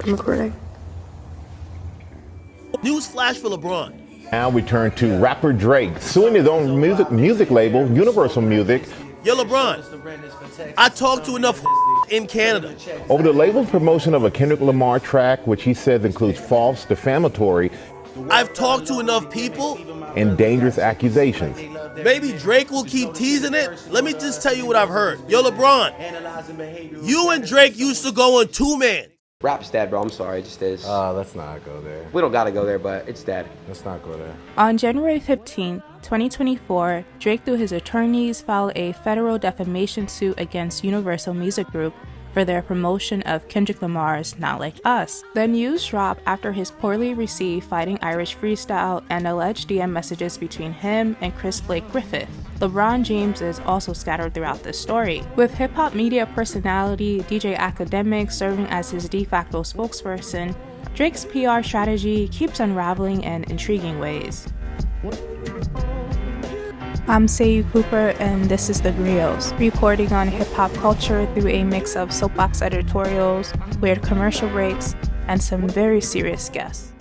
I'm recording. News flash for LeBron. Now we turn to rapper Drake, suing his own music label, Universal Music. Yo, LeBron, I talked to enough in Canada Over the label's promotion of a Kendrick Lamar track, which he says includes false, defamatory, I've talked to enough people. and dangerous accusations. Maybe Drake will keep teasing it. Let me just tell you what I've heard. Yo, LeBron, you and Drake used to go on two-man. Rap's dead, bro. I'm sorry. It just is. Let's not go there. We don't gotta go there, but it's dead. Let's not go there. On January 15, 2024, Drake through his attorneys filed a federal defamation suit against Universal Music Group for their promotion of Kendrick Lamar's Not Like Us. The news dropped after his poorly received Fighting Irish freestyle and alleged DM messages between him and Chris Blake Griffith. LeBron James is also scattered throughout this story, with hip-hop media personality DJ Academic serving as his de facto spokesperson. Drake's PR strategy keeps unraveling in intriguing ways. I'm Sayou Cooper, and this is The Griots, reporting on hip-hop culture through a mix of soapbox editorials, weird commercial breaks, and some very serious guests.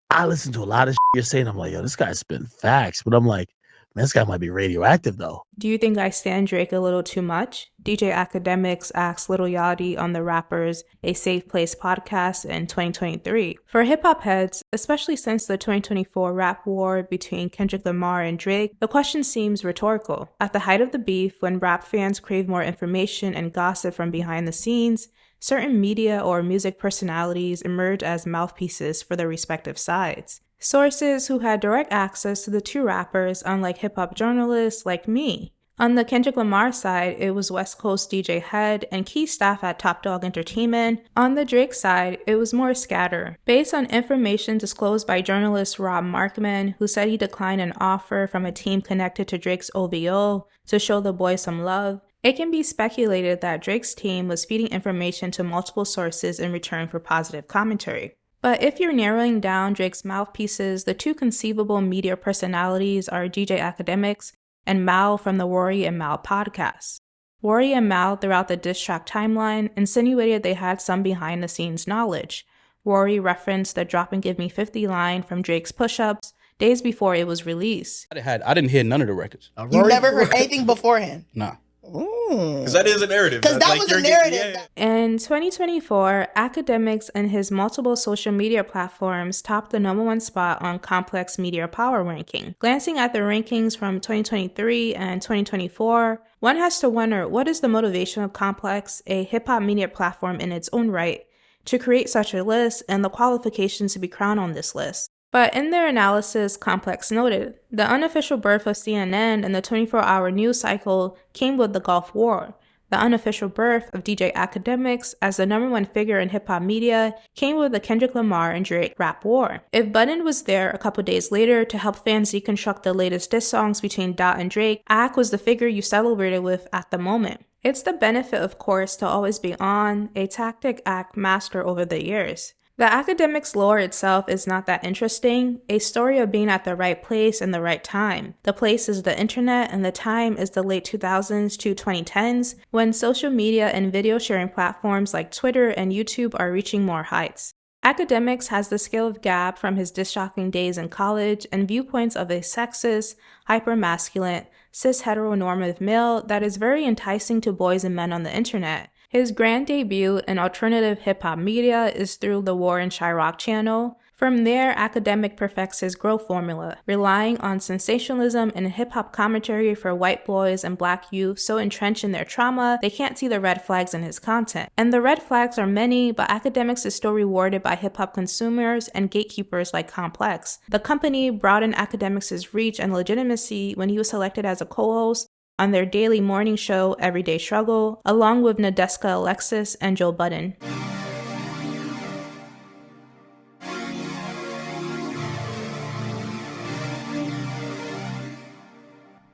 I listen to a lot of you're saying. I'm like, yo, this guy's spitting facts. But I'm like, man, this guy might be radioactive, though. Do you think I stan Drake a little too much? DJ Academics asked Lil Yachty on the Rappers A Safe Place podcast in 2023. For hip-hop heads, especially since the 2024 rap war between Kendrick Lamar and Drake, the question seems rhetorical. At the height of the beef, when rap fans crave more information and gossip from behind the scenes, certain media or music personalities emerge as mouthpieces for their respective sides. Sources who had direct access to the two rappers, unlike hip-hop journalists like me. On the Kendrick Lamar side, it was West Coast DJ Head and key staff at Top Dog Entertainment. On the Drake side, it was more scattered. Based on information disclosed by journalist Rob Markman, who said he declined an offer from a team connected to Drake's OVO to show the boy some love, it can be speculated that Drake's team was feeding information to multiple sources in return for positive commentary. But if you're narrowing down Drake's mouthpieces, the two conceivable media personalities are DJ Academics and Mal from the Rory and Mal podcast. Rory and Mal, throughout the diss track timeline, insinuated they had some behind-the-scenes knowledge. Rory referenced the "Drop and Give Me 50" line from Drake's Push-Ups days before it was released. I didn't hear none of the records. You never heard anything beforehand? Nah. Because that is a narrative. Because that was a narrative. In 2024, Academics and his multiple social media platforms topped the #1 spot on Complex Media Power Ranking. Glancing at the rankings from 2023 and 2024, one has to wonder, what is the motivation of Complex, a hip-hop media platform in its own right, to create such a list and the qualifications to be crowned on this list? But in their analysis, Complex noted, the unofficial birth of CNN and the 24-hour news cycle came with the Gulf War. The unofficial birth of DJ Academics as the #1 figure in hip-hop media came with the Kendrick Lamar and Drake rap war. If Budden was there a couple days later to help fans deconstruct the latest diss songs between Dot and Drake, Ac was the figure you celebrated with at the moment. It's the benefit, of course, to always be on, a tactic Ac mastered over the years. The Academics lore itself is not that interesting, a story of being at the right place in the right time. The place is the internet and the time is the late 2000s to 2010s, when social media and video sharing platforms like Twitter and YouTube are reaching more heights. Academics has the skill of Gab from his diss-jockeying days in college and viewpoints of a sexist, hyper-masculine, cis-heteronormative male that is very enticing to boys and men on the internet. His grand debut in alternative hip-hop media is through the War and Chirac channel. From there, Academic perfects his growth formula, relying on sensationalism and hip-hop commentary for white boys and black youth so entrenched in their trauma, they can't see the red flags in his content. And the red flags are many, but Academics is still rewarded by hip-hop consumers and gatekeepers like Complex. The company broadened Academics' reach and legitimacy when he was selected as a co-host on their daily morning show, Everyday Struggle, along with Nadeska Alexis and Joe Budden.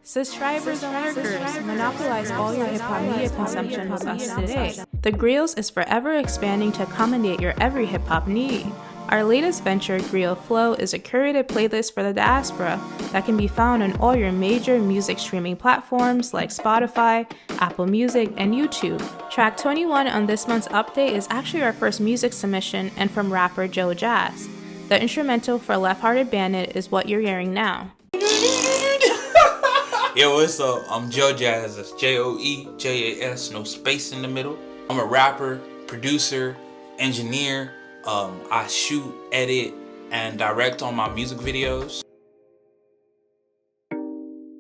Subscribers and workers, monopolize all your hip-hop media consumption with us today. The Griots is forever expanding to accommodate your every hip-hop need. Our latest venture, Griot Flow, is a curated playlist for the diaspora that can be found on all your major music streaming platforms like Spotify, Apple Music, and YouTube. Track 21 on this month's update is actually our first music submission and from rapper JoeJas. The instrumental for Left Hearted Bandit is what you're hearing now. Yo, what's up? I'm JoeJas. That's JoeJas, no space in the middle. I'm a rapper, producer, engineer. I shoot, edit, and direct on my music videos.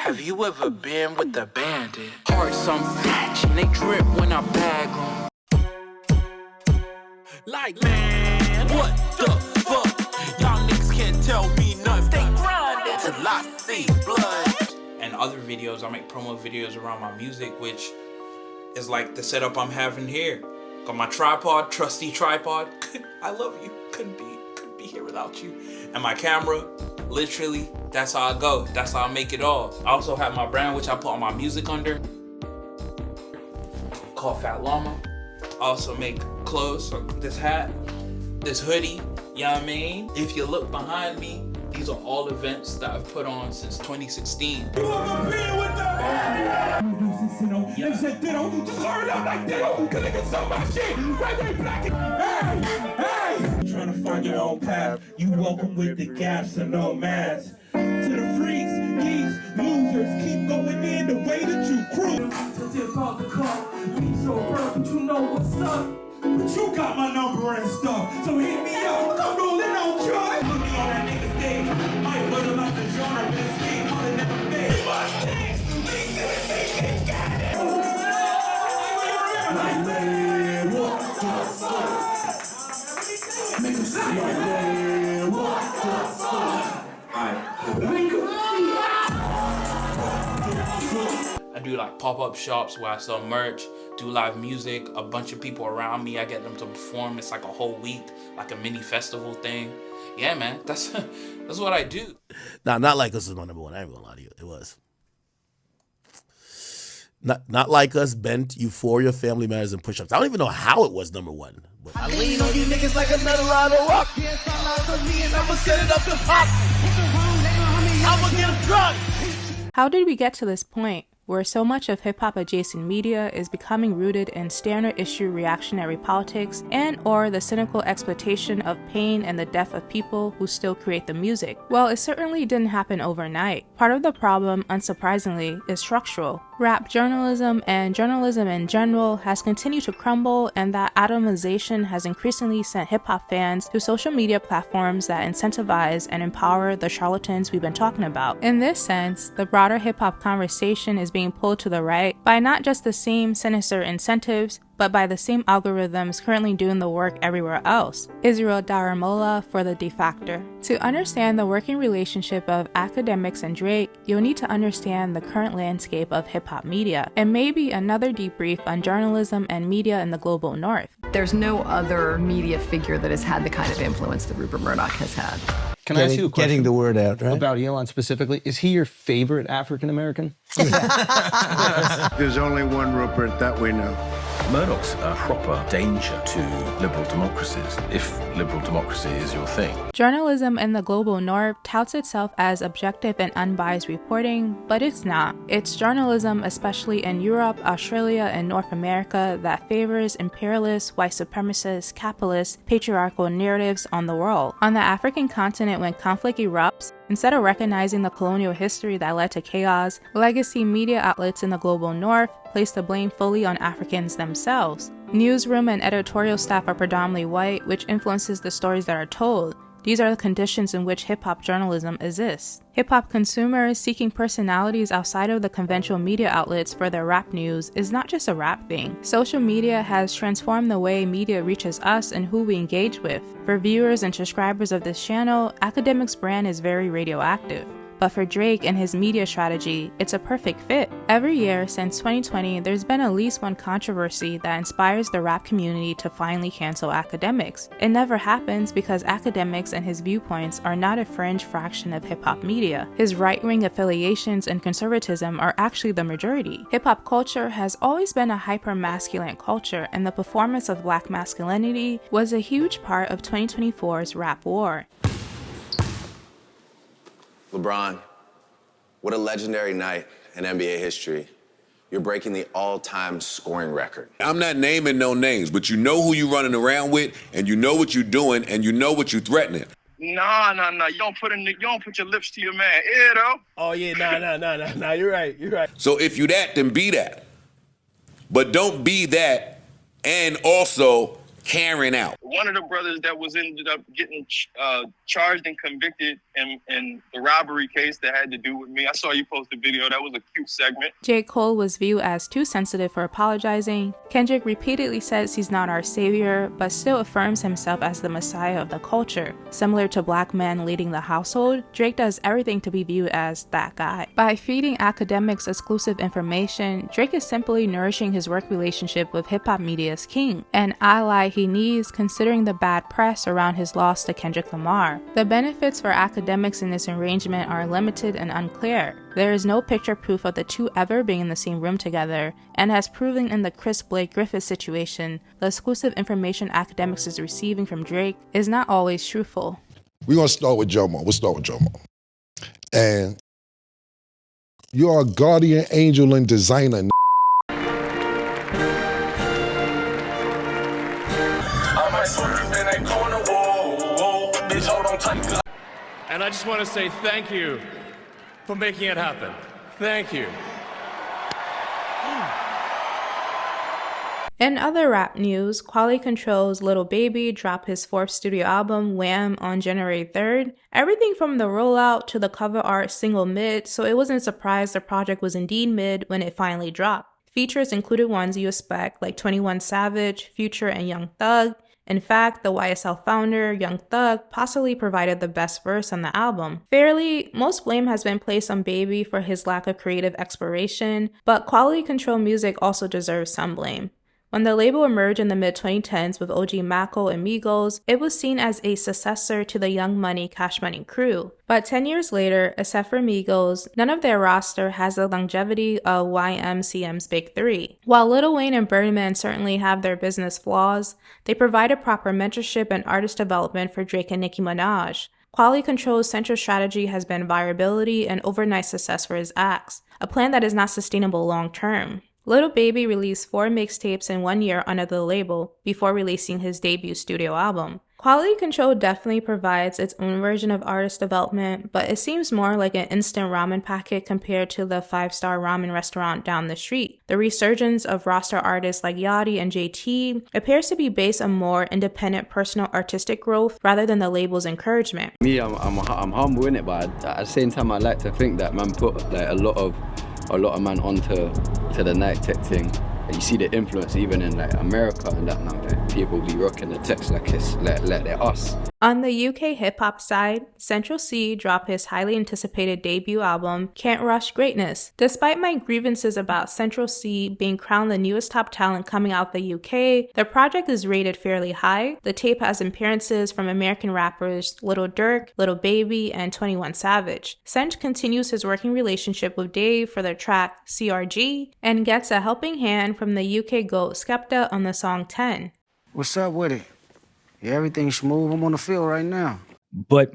Have you ever been with a bandit? Hearts I'm snatching, they drip when I bag them. Like, man, what the fuck? Y'all niggas can't tell me nothing. They grinding till I see blood. And other videos, I make promo videos around my music, which is like the setup I'm having here. Got my tripod, trusty tripod. I love you. Couldn't be here without you. And my camera, literally, that's how I go. That's how I make it all. I also have my brand, which I put all my music under, called Fat Llama. I also make clothes, so this hat, this hoodie, you know what I mean? If you look behind me, these are all events that I've put on since 2016. Trying to find your own path. You welcome with the gaps and no mask. To the freaks, geeks, losers, keep going in the way that you cruise. To dip out the car, leave so burnt, but you know what's up. But you got my number and stuff, so hit me up. Come rolling on Troy. Put me on that nigga stage. Might put him out the genre, but it's sweet, call it never fade. You must dance, leave to the thing, they got it. Like, man, what the fuck? Make him say, like, man, what the fuck? I do like pop-up shops where I sell merch, do live music, a bunch of people around me, I get them to perform. It's like a whole week, like a mini festival thing. Yeah, man, that's what I do. Nah, Not Like Us is my number one. I ain't gonna lie to you. It was. Not Like Us, Bent, Euphoria, Family Matters, and Push-Ups. I don't even know how it was number one. But I lean on you niggas like a metal out of rock. Can't stop out of me and I'ma set it up and pop. I'ma get a drug. How did we get to this point, where so much of hip-hop adjacent media is becoming rooted in standard issue reactionary politics and or the cynical exploitation of pain and the death of people who still create the music? Well, it certainly didn't happen overnight. Part of the problem, unsurprisingly, is structural. Rap journalism and journalism in general has continued to crumble, and that atomization has increasingly sent hip-hop fans to social media platforms that incentivize and empower the charlatans we've been talking about. In this sense, the broader hip-hop conversation is being pulled to the right by not just the same sinister incentives, but by the same algorithms currently doing the work everywhere else. Israel Daramola for the Defactor. To understand the working relationship of academics and Drake, you'll need to understand the current landscape of hip-hop media, and maybe another debrief on journalism and media in the global north. There's no other media figure that has had the kind of influence that Rupert Murdoch has had. Can I ask you a question? Getting the word out, right? About Elon specifically. Is he your favorite African-American? There's only one Rupert that we know. Murdoch's a proper danger to liberal democracies, if liberal democracy is your thing. Journalism in the global north touts itself as objective and unbiased reporting, but it's not. It's journalism, especially in Europe, Australia, and North America, that favors imperialist, white supremacist, capitalist, patriarchal narratives on the world. On the African continent, when conflict erupts, instead of recognizing the colonial history that led to chaos, legacy media outlets in the global north place the blame fully on Africans themselves. Newsroom and editorial staff are predominantly white, which influences the stories that are told. These are the conditions in which hip-hop journalism exists. Hip-hop consumers seeking personalities outside of the conventional media outlets for their rap news is not just a rap thing. Social media has transformed the way media reaches us and who we engage with. For viewers and subscribers of this channel, Academics' brand is very radioactive. but for Drake and his media strategy, it's a perfect fit. Every year since 2020, there's been at least one controversy that inspires the rap community to finally cancel Akademiks. It never happens because Akademiks and his viewpoints are not a fringe fraction of hip-hop media. His right-wing affiliations and conservatism are actually the majority. Hip-hop culture has always been a hyper-masculine culture, and the performance of black masculinity was a huge part of 2024's rap war. LeBron, what a legendary night in NBA history. You're breaking the all-time scoring record. I'm not naming no names, but you know who you running around with, and you know what you're doing, and you know what you're threatening. Nah. You don't put your lips to your man ear, though. Oh, yeah, nah. You're right. So if you that, then be that. But don't be that and also carrying out. One of the brothers that ended up getting charged and convicted in the robbery case that had to do with me. I saw you post a video. That was a cute segment. J. Cole was viewed as too sensitive for apologizing. Kendrick repeatedly says he's not our savior, but still affirms himself as the messiah of the culture. Similar to black men leading the household, Drake does everything to be viewed as that guy. By feeding Akademiks exclusive information, Drake is simply nourishing his work relationship with hip-hop media's king, an ally he needs considering the bad press around his loss to Kendrick Lamar. The benefits for Akademiks in this arrangement are limited and unclear. There is no picture proof of the two ever being in the same room together, and as proven in the Chris Blake Griffith situation, the exclusive information Akademiks is receiving from Drake is not always truthful. We're going to start with Jomo. We'll start with Jomo. And you are a guardian angel and designer. And I just want to say thank you for making it happen. Thank you. In other rap news, Quality Control's Lil Baby dropped his 4th studio album, Wham, on January 3rd. Everything from the rollout to the cover art single mid, so it wasn't a surprise the project was indeed mid when it finally dropped. Features included ones you expect, like 21 Savage, Future, and Young Thug. In fact, the YSL founder, Young Thug, possibly provided the best verse on the album. Fairly, most blame has been placed on Baby for his lack of creative exploration, but Quality Control Music also deserves some blame. When the label emerged in the mid-2010s with OG Mackle and Migos, it was seen as a successor to the Young Money Cash Money crew. But 10 years later, except for Migos, none of their roster has the longevity of YMCM's Big Three. While Lil Wayne and Birdman certainly have their business flaws, they provided proper mentorship and artist development for Drake and Nicki Minaj. Quality Control's central strategy has been virability and overnight success for his acts, a plan that is not sustainable long-term. Lil Baby released 4 mixtapes in 1 year under the label before releasing his debut studio album. Quality Control definitely provides its own version of artist development, but it seems more like an instant ramen packet compared to the 5-star ramen restaurant down the street. The resurgence of roster artists like Yachty and JT appears to be based on more independent personal artistic growth rather than the label's encouragement. Me, I'm humble in it, but at the same time, I like to think that man put like a lot of man onto the night tech thing. You see the influence even in like America and that now. Like, people be rocking the text like it's like they're us. On the UK hip-hop side, Central C dropped his highly anticipated debut album, Can't Rush Greatness. Despite my grievances about Central C being crowned the newest top talent coming out the UK, the project is rated fairly high. The tape has appearances from American rappers Lil Durk, Lil Baby, and 21 Savage. Centr continues his working relationship with Dave for their track CRG, and gets a helping hand from the UK GOAT Skepta on the song 10. What's up with it? Yeah, everything's smooth. I'm on the field right now. But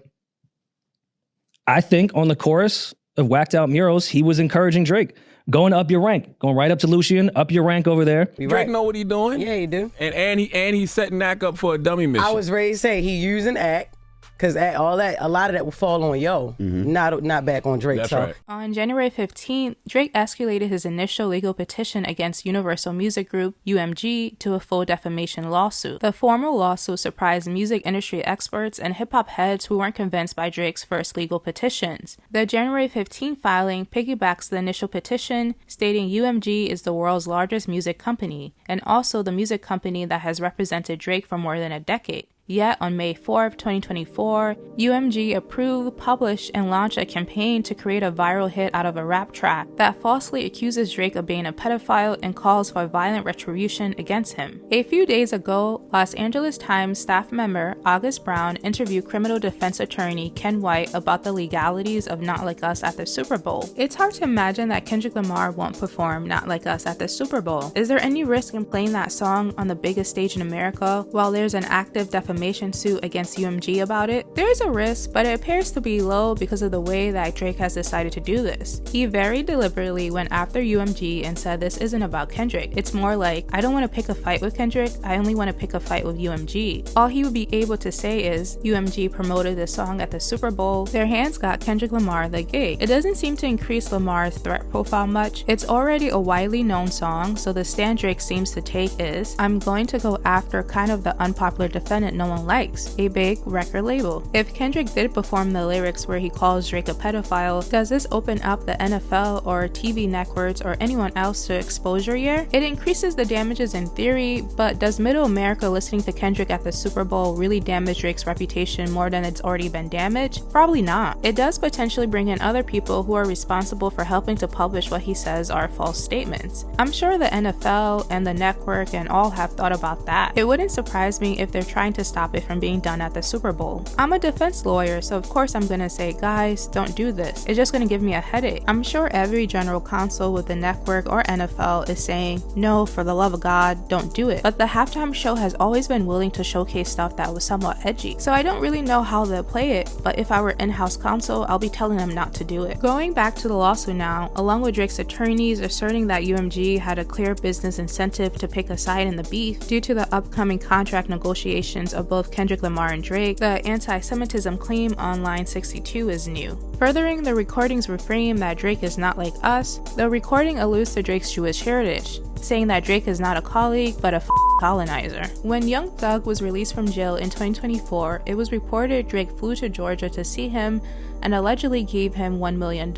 I think on the chorus of Whacked Out Murals, he was encouraging Drake. Going up your rank. Going right up to Lucian, up your rank over there. Drake know what he doing. Yeah, he do. And he's setting Ack up for a dummy mission. I was ready to say he using Ack. Because a lot of that will fall on Yo, not back on Drake. That's right. On January 15th, Drake escalated his initial legal petition against Universal Music Group, UMG, to a full defamation lawsuit. The formal lawsuit surprised music industry experts and hip-hop heads who weren't convinced by Drake's first legal petitions. The January 15th filing piggybacks the initial petition, stating UMG is the world's largest music company, and also the music company that has represented Drake for more than a decade. Yet on May 4th, 2024, UMG approved, published, and launched a campaign to create a viral hit out of a rap track that falsely accuses Drake of being a pedophile and calls for violent retribution against him. A few days ago, Los Angeles Times staff member August Brown interviewed criminal defense attorney Ken White about the legalities of Not Like Us at the Super Bowl. It's hard to imagine that Kendrick Lamar won't perform Not Like Us at the Super Bowl. Is there any risk in playing that song on the biggest stage in America while there's an active defamation suit against UMG about it? There is a risk, but it appears to be low because of the way that Drake has decided to do this. He very deliberately went after UMG and said this isn't about Kendrick. It's more like, I don't want to pick a fight with Kendrick, I only want to pick a fight with UMG. All he would be able to say is, UMG promoted this song at the Super Bowl, their hands got Kendrick Lamar the gig. It doesn't seem to increase Lamar's threat profile much. It's already a widely known song, so the stand Drake seems to take is, I'm going to go after kind of the unpopular defendant no one likes, a big record label. If Kendrick did perform the lyrics where he calls Drake a pedophile, does this open up the NFL or TV networks or anyone else to exposure year? It increases the damages in theory, but does middle America listening to Kendrick at the Super Bowl really damage Drake's reputation more than it's already been damaged? Probably not. It does potentially bring in other people who are responsible for helping to publish what he says are false statements. I'm sure the NFL and the network and all have thought about that. It wouldn't surprise me if they're trying to stop it from being done at the Super Bowl. I'm a defense lawyer, so of course I'm gonna say, guys, don't do this. It's just gonna give me a headache. I'm sure every general counsel with the network or NFL is saying, no, for the love of God, don't do it. But the halftime show has always been willing to showcase stuff that was somewhat edgy. So I don't really know how they'll play it, but if I were in-house counsel, I'll be telling them not to do it. Going back to the lawsuit now, along with Drake's attorneys asserting that UMG had a clear business incentive to pick a side in the beef due to the upcoming contract negotiations of both Kendrick Lamar and Drake, the anti-Semitism claim on line 62 is new. Furthering the recording's refrain that Drake is not like us, the recording alludes to Drake's Jewish heritage, saying that Drake is not a colleague but a colonizer. When Young Thug was released from jail in 2024, it was reported Drake flew to Georgia to see him and allegedly gave him $1 million,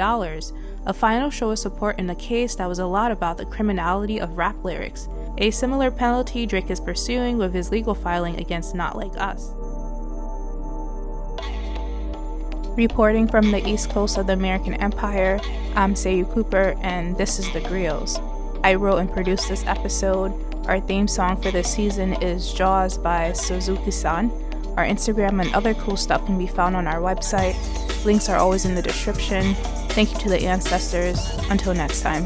a final show of support in a case that was a lot about the criminality of rap lyrics, a similar penalty Drake is pursuing with his legal filing against Not Like Us. Reporting from the east coast of the American Empire, I'm Sayou Cooper, and this is The Griots. I wrote and produced this episode. Our theme song for this season is JoeJas by Suzuki-san. Our Instagram and other cool stuff can be found on our website. Links are always in the description. Thank you to the ancestors. Until next time.